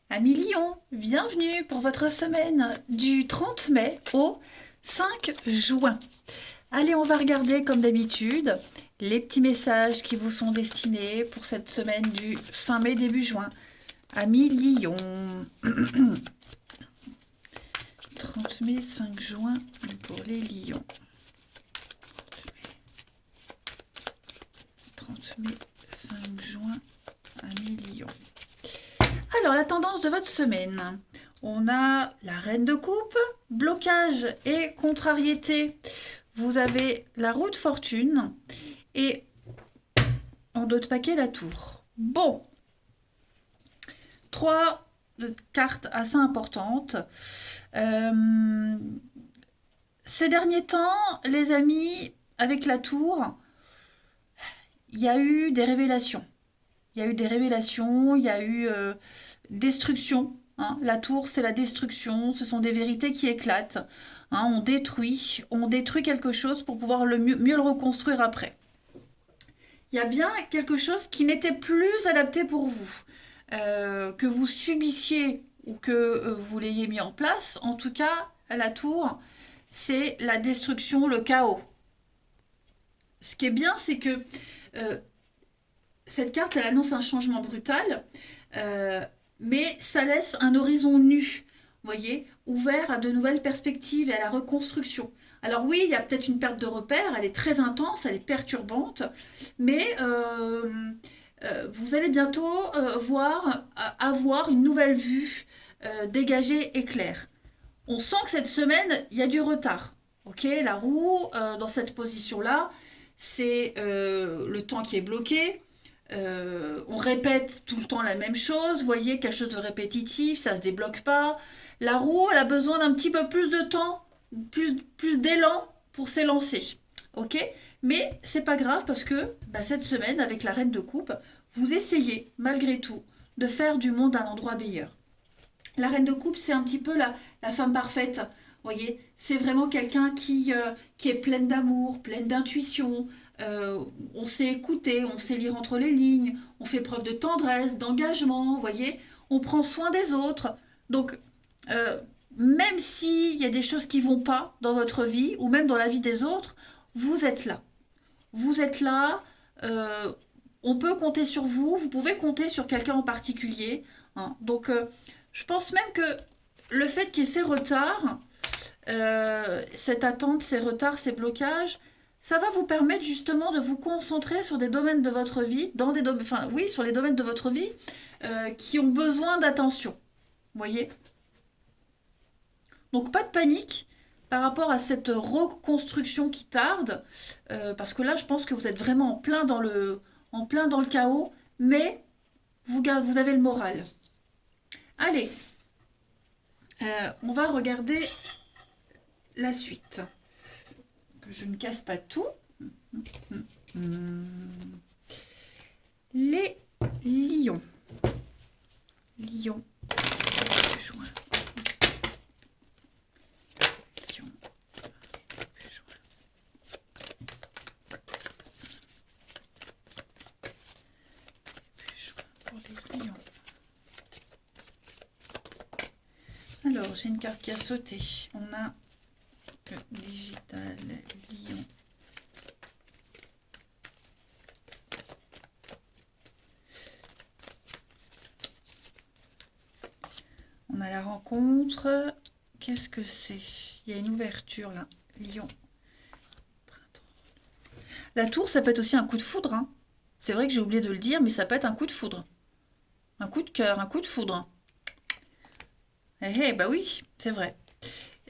Amis Lion, bienvenue pour votre semaine du 30 mai au 5 juin. Allez, on va regarder comme d'habitude les petits messages qui vous sont destinés pour cette semaine du fin mai début juin. Amis Lion, 30 mai 5 juin pour les lions. 30 mai 5 juin, amis Lion. Alors, la tendance de votre semaine. On a la reine de coupe, blocage et contrariété. Vous avez la roue de fortune et en dos de paquet la tour. Bon, trois cartes assez importantes. Ces derniers temps, les amis, avec la tour, il y a eu des révélations. Il y a eu des révélations, il y a eu destruction. Hein. La tour, c'est la destruction, ce sont des vérités qui éclatent. Hein. On détruit quelque chose pour pouvoir mieux le reconstruire après. Il y a bien quelque chose qui n'était plus adapté pour vous. Que vous subissiez ou que vous l'ayez mis en place, en tout cas, la tour, c'est la destruction, le chaos. Ce qui est bien, c'est que cette carte, elle annonce un changement brutal, mais ça laisse un horizon nu, voyez, ouvert à de nouvelles perspectives et à la reconstruction. Alors oui, il y a peut-être une perte de repère, elle est très intense, elle est perturbante, mais vous allez bientôt avoir une nouvelle vue dégagée et claire. On sent que cette semaine, il y a du retard. Ok, la roue, dans cette position-là, c'est le temps qui est bloqué. On répète tout le temps la même chose, vous voyez, quelque chose de répétitif, ça se débloque pas. La roue, elle a besoin d'un petit peu plus de temps, plus d'élan pour s'élancer. Ok. Mais c'est pas grave parce que cette semaine, avec la reine de coupe, vous essayez, malgré tout, de faire du monde un endroit meilleur. La reine de coupe, c'est un petit peu la femme parfaite. Vous voyez, c'est vraiment quelqu'un qui est pleine d'amour, pleine d'intuition. On sait écouter, on sait lire entre les lignes, on fait preuve de tendresse, d'engagement, vous voyez, on prend soin des autres. Donc, euh, même s'il y a des choses qui vont pas dans votre vie, ou même dans la vie des autres, vous êtes là. Vous êtes là, euh, on peut compter sur vous, vous pouvez compter sur quelqu'un en particulier. Hein. Donc, je pense même que le fait qu'il y ait ces retards, cette attente, ces retards, ces blocages, ça va vous permettre justement de vous concentrer sur des domaines de votre vie, sur les domaines de votre vie qui ont besoin d'attention. Vous voyez? Donc pas de panique par rapport à cette reconstruction qui tarde, parce que là, je pense que vous êtes vraiment en plein dans le chaos, mais vous avez le moral. Allez, on va regarder la suite. Que je ne casse pas tout. Les lions. Lions. Juin. Lions. Juin. Pour les lions. Alors, j'ai une carte qui a sauté. On a le digital lion. On a la rencontre. Qu'est-ce que c'est? Il y a une ouverture là. Lion. La tour, ça peut être aussi un coup de foudre. Hein. C'est vrai que j'ai oublié de le dire, mais ça peut être un coup de foudre. Un coup de cœur, un coup de foudre. Bah oui, c'est vrai.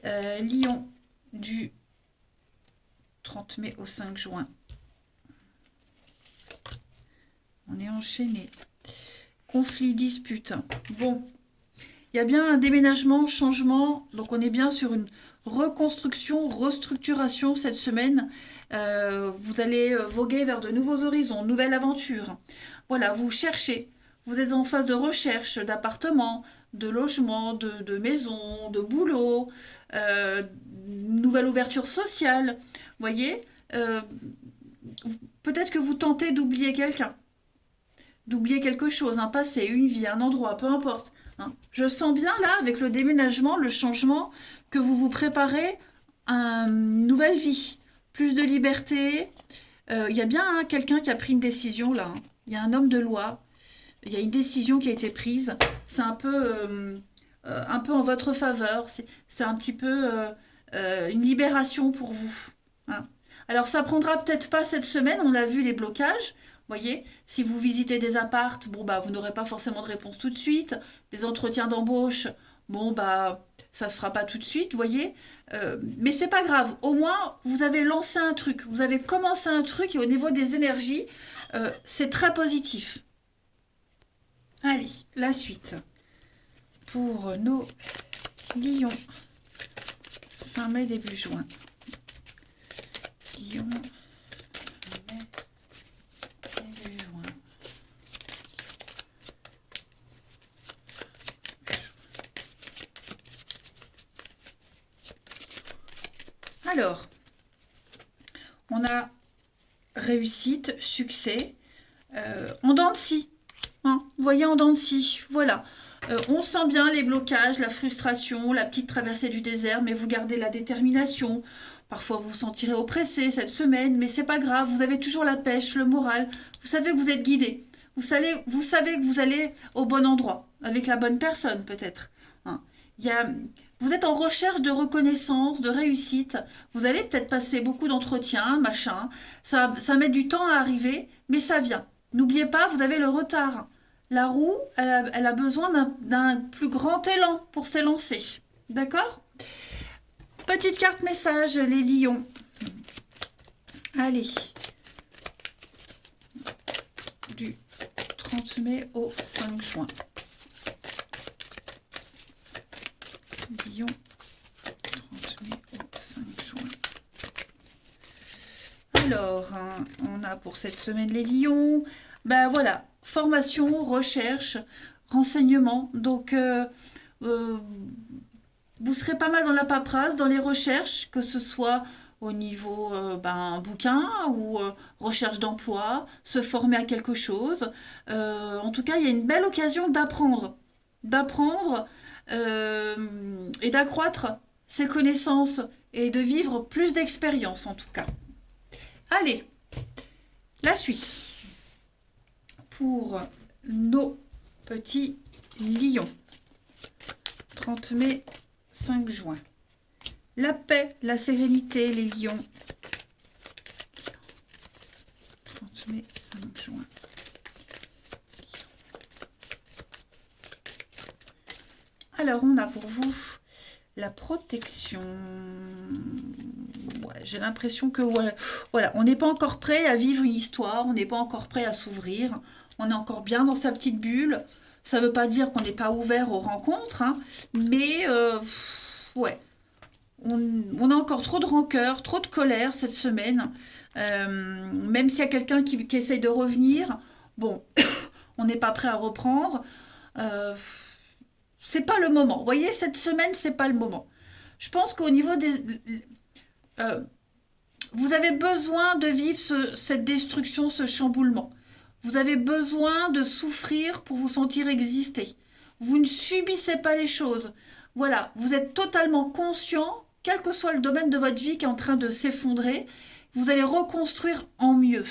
Lion du 30 mai au 5 juin. On est enchaîné. Conflit, dispute. Bon, il y a bien un déménagement, changement. Donc on est bien sur une reconstruction, restructuration cette semaine. Vous allez voguer vers de nouveaux horizons, nouvelle aventure. Voilà, vous cherchez. Vous êtes en phase de recherche d'appartements, de logements, de maisons, de boulot, nouvelle ouverture sociale. Vous voyez, peut-être que vous tentez d'oublier quelqu'un, d'oublier quelque chose, un passé, une vie, un endroit, peu importe. hein. Je sens bien là, avec le déménagement, le changement, que vous vous préparez à une nouvelle vie. Plus de liberté. Il y a bien hein, quelqu'un qui a pris une décision là, hein. Il y a un homme de loi. Il y a une décision qui a été prise. C'est un peu en votre faveur. C'est un petit peu une libération pour vous, hein. Alors, ça prendra peut-être pas cette semaine. On a vu les blocages. Voyez, si vous visitez des appartes, bon bah vous n'aurez pas forcément de réponse tout de suite. Des entretiens d'embauche, bon bah ça se fera pas tout de suite, voyez. Mais c'est pas grave. Au moins vous avez lancé un truc, vous avez commencé un truc et au niveau des énergies, c'est très positif. Allez, la suite pour nos lions. Fin mai, début juin. Lion, fin mai, début juin. Alors, on a réussite, succès, en dents de scie. Hein, vous voyez, en dents de scie, voilà. On sent bien les blocages, la frustration, la petite traversée du désert, mais vous gardez la détermination. Parfois, vous vous sentirez oppressé cette semaine, mais c'est pas grave, vous avez toujours la pêche, le moral. Vous savez que vous êtes guidé. Vous savez que vous allez au bon endroit, avec la bonne personne peut-être, hein. Il y a, vous êtes en recherche de reconnaissance, de réussite. Vous allez peut-être passer beaucoup d'entretiens, machin. Ça met du temps à arriver, mais ça vient. N'oubliez pas, vous avez le retard. La roue, elle a besoin d'un plus grand élan pour s'élancer. D'accord? Petite carte message, les lions. Allez. Du 30 mai au 5 juin. Lion, 30 mai au 5 juin. Alors, hein, on a pour cette semaine les lions. Ben voilà, formation, recherche, renseignement. Donc, vous serez pas mal dans la paperasse, dans les recherches, que ce soit au niveau bouquin ou recherche d'emploi, se former à quelque chose. En tout cas, il y a une belle occasion d'apprendre et d'accroître ses connaissances et de vivre plus d'expérience en tout cas. Allez, la suite pour nos petits lions. 30 mai, 5 juin. La paix, la sérénité, les lions. 30 mai, 5 juin. Alors, on a pour vous la protection. Ouais, j'ai l'impression que voilà, on n'est pas encore prêt à vivre une histoire, on n'est pas encore prêt à s'ouvrir, on est encore bien dans sa petite bulle. Ça ne veut pas dire qu'on n'est pas ouvert aux rencontres, hein, mais ouais, on a encore trop de rancœur, trop de colère cette semaine. Même s'il y a quelqu'un qui essaye de revenir, bon, on n'est pas prêt à reprendre. C'est pas le moment. Vous voyez, cette semaine, c'est pas le moment. Je pense qu'au niveau des... vous avez besoin de vivre cette destruction, ce chamboulement. Vous avez besoin de souffrir pour vous sentir exister. Vous ne subissez pas les choses. Voilà, vous êtes totalement conscient, quel que soit le domaine de votre vie qui est en train de s'effondrer, vous allez reconstruire en mieux,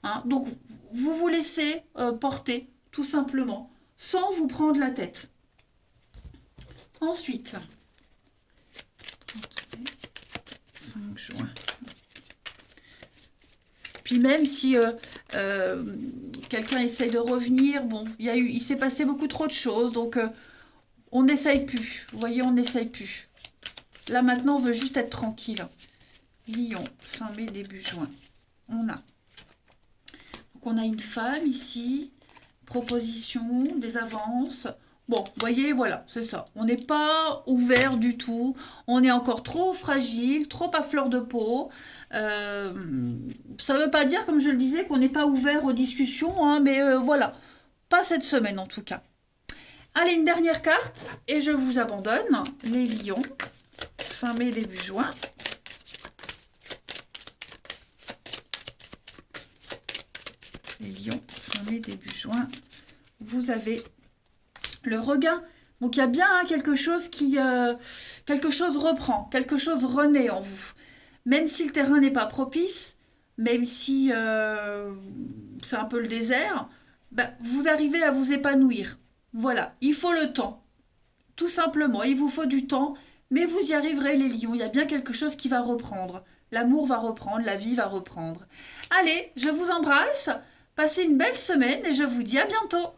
hein. Donc, vous vous laissez porter, tout simplement, sans vous prendre la tête. Ensuite, 5 juin. Puis même si quelqu'un essaye de revenir, bon, il s'est passé beaucoup trop de choses, donc on n'essaye plus. Vous voyez, on n'essaye plus. Là maintenant, on veut juste être tranquille. Lion, fin mai, début juin. Donc on a une femme ici, proposition, des avances. Bon, vous voyez, voilà, c'est ça. On n'est pas ouvert du tout. On est encore trop fragile, trop à fleur de peau. Ça ne veut pas dire, comme je le disais, qu'on n'est pas ouvert aux discussions, hein, mais voilà. Pas cette semaine, en tout cas. Allez, une dernière carte, et je vous abandonne. Les lions, fin mai, début juin. Les lions, fin mai, début juin. Vous avez le regain Donc il y a bien hein, quelque chose reprend, quelque chose renaît en vous. Même si le terrain n'est pas propice, même si c'est un peu le désert, bah, vous arrivez à vous épanouir. Voilà, il faut le temps. Tout simplement, il vous faut du temps, mais vous y arriverez les lions. Il y a bien quelque chose qui va reprendre. L'amour va reprendre, la vie va reprendre. Allez, je vous embrasse, passez une belle semaine et je vous dis à bientôt.